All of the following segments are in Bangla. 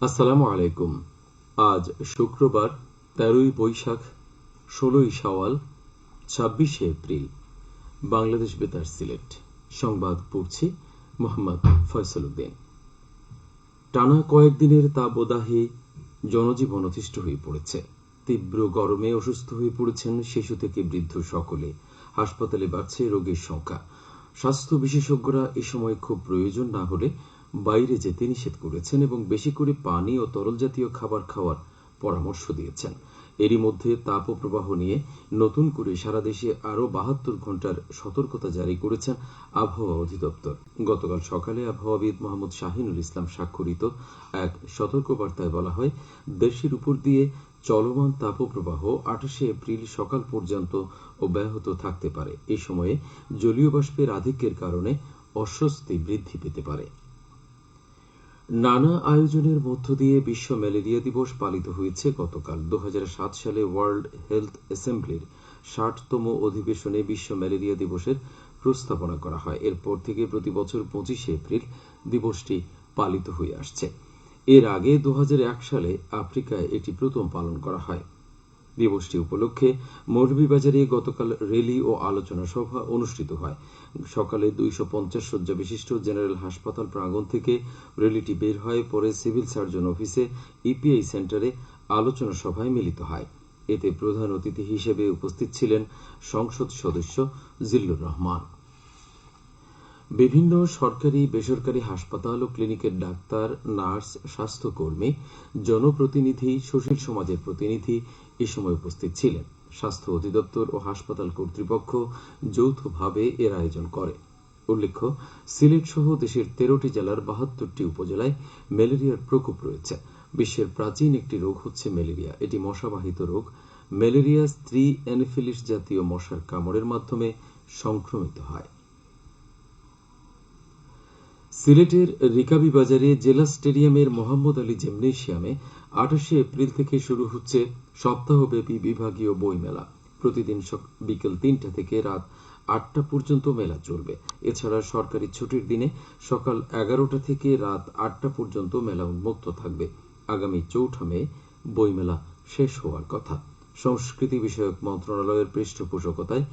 আসসালামু আলাইকুম। আজ শুক্রবার ১৩ই বৈশাখ, ১৬ই শাওয়াল, ২৬শে এপ্রিল। বাংলাদেশ বেতার সিলেট সংবাদ পড়ছি মোহাম্মদ ফয়সল উদ্দিন। টানা কয়েকদিনের তাপদাহে জনজীবন অতিষ্ঠ হয়ে পড়েছে। তীব্র গরমে অসুস্থ হয়ে পড়েছেন শিশু থেকে বৃদ্ধ সকলে। হাসপাতালে বাড়ছে রোগীর সংখ্যা। স্বাস্থ্য বিশেষজ্ঞরা এ সময় খুব প্রয়োজন না হলে বাইরে যেতে নিষেধ করেছেন এবং বেশি করে পানি ও তরল জাতীয় খাবার খাওয়ার পরামর্শ দিয়েছেন। এরই মধ্যে তাপপ্রবাহ নিয়ে নতুন করে সারা দেশে আরও ৭২ ঘণ্টার সতর্কতা জারি করেছেন আবহাওয়া অধিদপ্তর। গতকাল সকালে আবহাওয়াবিদ মোহাম্মদ শাহিনুল ইসলাম স্বাক্ষরিত এক সতর্কবার্তায় বলা হয়, দেশের উপর দিয়ে চলমান তাপপ্রবাহ ২৮শে এপ্রিল সকাল পর্যন্ত অব্যাহত থাকতে পারে। এ সময়ে জলীয় বাষ্পের আধিক্যের কারণে অস্বস্তি বৃদ্ধি পেতে পারে। নানা আয়োজনের মধ্য দিয়ে বিশ্ব ম্যালেরিয়া দিবস পালিত হয়েছে গতকাল। ২০০৭ সালে ওয়ার্ল্ড হেলথ অ্যাসেম্বলির ৬০তম অধিবেশনে বিশ্ব ম্যালেরিয়া দিবসের প্রস্তাবনা করা হয়। এরপর থেকে প্রতি বছর ২৫শে এপ্রিল দিবসটি পালিত হয়ে আসছে। এর আগে ২০০১ সালে আফ্রিকায় এটি প্রথম পালন করা হয়। দিবসটি উপলক্ষে মৌলভীবাজারে গতকাল র্যালি ও আলোচনা সভা অনুষ্ঠিত হয়। সকালে ২৫০ শয্যা বিশিষ্ট জেনারেল হাসপাতাল প্রাঙ্গণ থেকে র্যালিটি বের হয়, পরে সিভিল সার্জন অফিসে ইপিআই সেন্টারে আলোচনা সভায় মিলিত হয়। এতে প্রধান অতিথি হিসেবে উপস্থিত ছিলেন সংসদ সদস্য জিল্লুর রহমান। বিভিন্ন সরকারি বেসরকারি হাসপাতাল ও ক্লিনিকের ডাক্তার, নার্স, স্বাস্থ্যকর্মী, জনপ্রতিনিধি, সুশীল সমাজের প্রতিনিধি এ সময় উপস্থিত ছিলেন। স্বাস্থ্য অধিদপ্তর ও হাসপাতাল কর্তৃপক্ষ যৌথভাবে এর আয়োজন করে। উল্লেখ্য, সিলেট সহ দেশের ১৩টি জেলার ৭২টি উপজেলায় ম্যালেরিয়ার প্রকোপ রয়েছে। বিশ্বের প্রাচীন একটি রোগ হচ্ছে ম্যালেরিয়া। এটি মশাবাহিত রোগ। ম্যালেরিয়া স্ত্রী অ্যানোফিলিস জাতীয় মশার কামড়ের মাধ্যমে সংক্রমিত হয়। সিলেটের রিকাবি বাজারে জেলা স্টেডিয়ামের মোহাম্মদ আলী জিমনেশিয়ামে ২৮শে এপ্রিল থেকে শুরু হচ্ছে সপ্তাহব্যাপী বিভাগীয় বইমেলা। প্রতিদিন বিকেল ৩টা থেকে রাত ৮টা পর্যন্ত মেলা চলবে। এছাড়া সরকারি ছুটির দিনে সকাল ১১টা থেকে রাত ৮টা পর্যন্ত মেলা উন্মুক্ত থাকবে। আগামী ৪ঠা মে বইমেলা শেষ হওয়ার কথা। সংস্কৃতি বিষয়ক মন্ত্রণালয়ের পৃষ্ঠপোষকতায়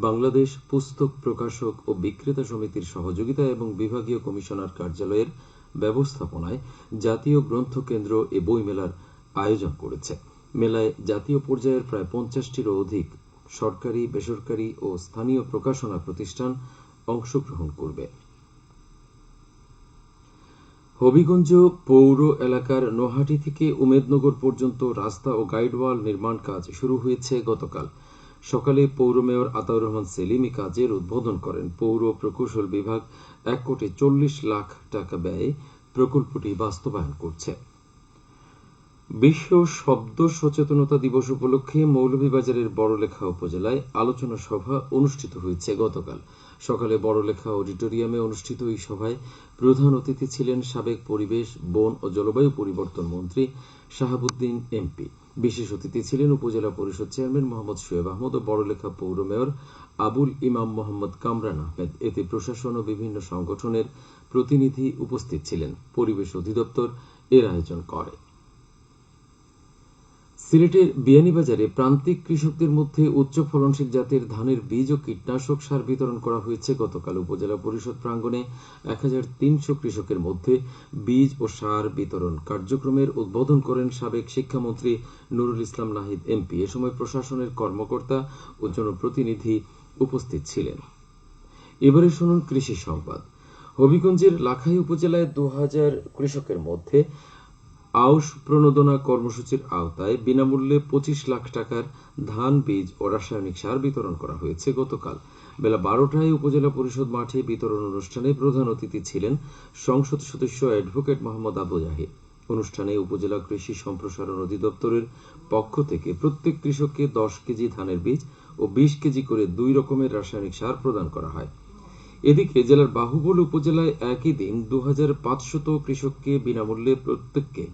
বাংলাদেশ পুস্তক প্রকাশক ও বিক্রেতা সমিতির সহযোগিতায় এবং বিভাগীয় কমিশনার কার্যালয়ের ব্যবস্থাপনায় জাতীয় গ্রন্থ কেন্দ্র এ বইমেলার আয়োজন করেছে। মেলায় জাতীয় পর্যায়ের প্রায় ৫০টিরও অধিক সরকারি, বেসরকারি ও স্থানীয় প্রকাশনা প্রতিষ্ঠান অংশগ্রহণ করবে। হবিগঞ্জ পৌর এলাকার নোহাটি থেকে উমেদনগর পর্যন্ত রাস্তা ও গাইডওয়াল নির্মাণ কাজ শুরু হয়েছে গতকাল সকালে। পৌর মেয়র আতাউর রহমান সেলিম এই কাজের উদ্বোধন করেন। পৌর প্রকৌশল বিভাগ ১,৪০,০০,০০০ টাকা ব্যয়ে প্রকল্পটি বাস্তবায়ন করছে। বিশ্ব শব্দ সচেতনতা দিবস উপলক্ষে মৌলভীবাজারের বড়লেখা উপজেলায় আলোচনা সভা অনুষ্ঠিত হয়েছে গতকাল সকালে। বড়লেখা অডিটোরিয়ামে অনুষ্ঠিত এই সভায় প্রধান অতিথি ছিলেন সাবেক পরিবেশ, বন ও জলবায়ু পরিবর্তন মন্ত্রী শাহাবুদ্দিন এমপি। বিশেষ অতিথি ছিলেন উপজেলা পরিষদ চেয়ারম্যান মোহাম্মদ শোয়েব আহমদ ও বড়লেখা পৌর মেয়র আবুল ইমাম মোহাম্মদ কামরান আহমেদ। এতে প্রশাসন ও বিভিন্ন সংগঠনের প্রতিনিধি উপস্থিত ছিলেন। পরিবেশ অধিদপ্তর এর আয়োজন করে। সিলেটের বিয়ানীবাজারে প্রান্তিক কৃষকদের মধ্যে উচ্চ ফলনশীল জাতের ধানের বীজ ও কীটনাশক সার বিতরণ করা হয়েছে গতকাল উপজেলা পরিষদ প্রাঙ্গণে। ১,৩০০ কৃষকের মধ্যে বীজ ও সার বিতরণ কার্যক্রমের উদ্বোধন করেন সাবেক শিক্ষামন্ত্রী নুরুল ইসলাম নাহিদ এমপি। এ সময় প্রশাসনের কর্মকর্তা ও জনপ্রতিনিধি উপস্থিত ছিলেন। এবারে শুনুন কৃষি সংবাদ। হবিগঞ্জের লাখাই উপজেলায় ২,০০০ কৃষকের মধ্যে আউশ প্রণোদনা কর্মসূচির আওতায় বিনামূল্যে ২৫ লাখ টাকার ধান বীজ ও রাসায়নিক সার বিতরণ করা হয়েছে গতকাল বেলা ১২টায় উপজেলা পরিষদ মাঠে। বিতরণ অনুষ্ঠানে প্রধান অতিথি ছিলেন সংসদ সদস্য অ্যাডভোকেট মোহাম্মদ আবু জাহিদ। অনুষ্ঠানে উপজেলা কৃষি সম্প্রসারণ অধিদপ্তরের পক্ষ থেকে প্রত্যেক কৃষককে ১০ কেজি ধানের বীজ ও ২০ কেজি করে ২ রকমের রাসায়নিক সার প্রদান করা হয়। এদিকে জেলার বাহুবল উপজেলায় একই দিন ২,৫০০ কৃষককে বিনামূল্যে প্রত্যেককে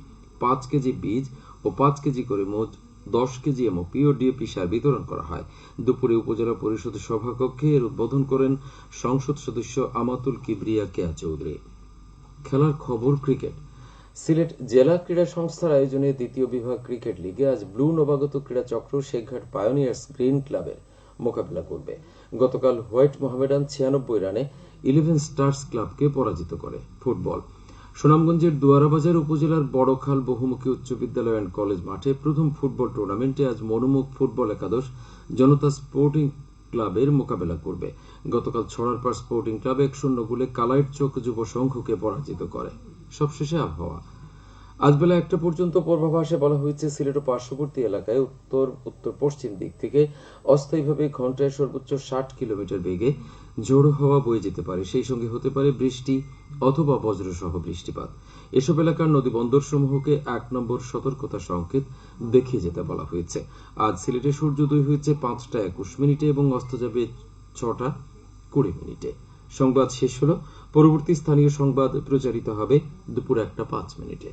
৫ কেজি বীজ ও ৫ কেজি করে মোট ১০ কেজি এমওপি ও ডিএপি সার বিতরণ করা হয়। দুপুরে উপজেলা পরিষদের সভাকক্ষে এর উদ্বোধন করেন সংসদ সদস্য আমাতুল কিবরিয়া কেয়া চৌধুরী। খেলার খবর ক্রিকেট। সিলেট জেলা ক্রীড়া সংস্থার আয়োজনে দ্বিতীয় বিভাগ ক্রিকেট লিগে আজ ব্লু নবাগত ক্রীড়া চক্র শেখঘাট পায়োনিয়ার্স গ্রিন ক্লাবের মোকাবিলা করবে। গতকাল হোয়াইট মোহামেডান 96 রানে 11 স্টার্স ক্লাবকে পরাজিত করে। ফুটবল, সুনামগঞ্জের দুয়ারাবাজার উপজেলার বড়খাল বহুমুখী উচ্চ বিদ্যালয় অ্যান্ড কলেজ মাঠে প্রথম ফুটবল টুর্নামেন্টে আজ মনোমুখ ফুটবল একাদশ জনতা স্পোর্টিং ক্লাবের মোকাবেলা করবে। গতকাল ছড়ারপাড় স্পোর্টিং ক্লাব 1-0 গোলে কালাইট চক যুব সংঘকে পরাজিত করে। সবশেষে আবহাওয়া, আজ বেলা 1টা পর্যন্ত পূর্বাভাসে বলা হয়েছে সিলেট ও পার্শ্ববর্তী এলাকায় উত্তর উত্তর পশ্চিম দিক থেকে অস্থায়ীভাবে ঘন্টায় সর্বোচ্চ 60 কিলোমিটার বেগে ঝোড়ো হাওয়া বয়ে যেতে পারে, সেই সঙ্গে হতে পারে বৃষ্টি অথবা বজ্রসহ বৃষ্টিপাত। এসব এলাকার নদী বন্দর সমূহকে 1 নম্বর সতর্কতা সংকেত দেখিয়ে যেতে বলা হয়েছে। আজ সিলেটে সূর্যোদয় হয়েছে 5টা 21 মিনিটে এবং অস্ত যাবে 6টা 20 মিনিটে। সংবাদ শেষ হলো। পরবর্তী স্থানীয় সংবাদ প্রচারিত হবে দুপুর 1টা 5 মিনিটে।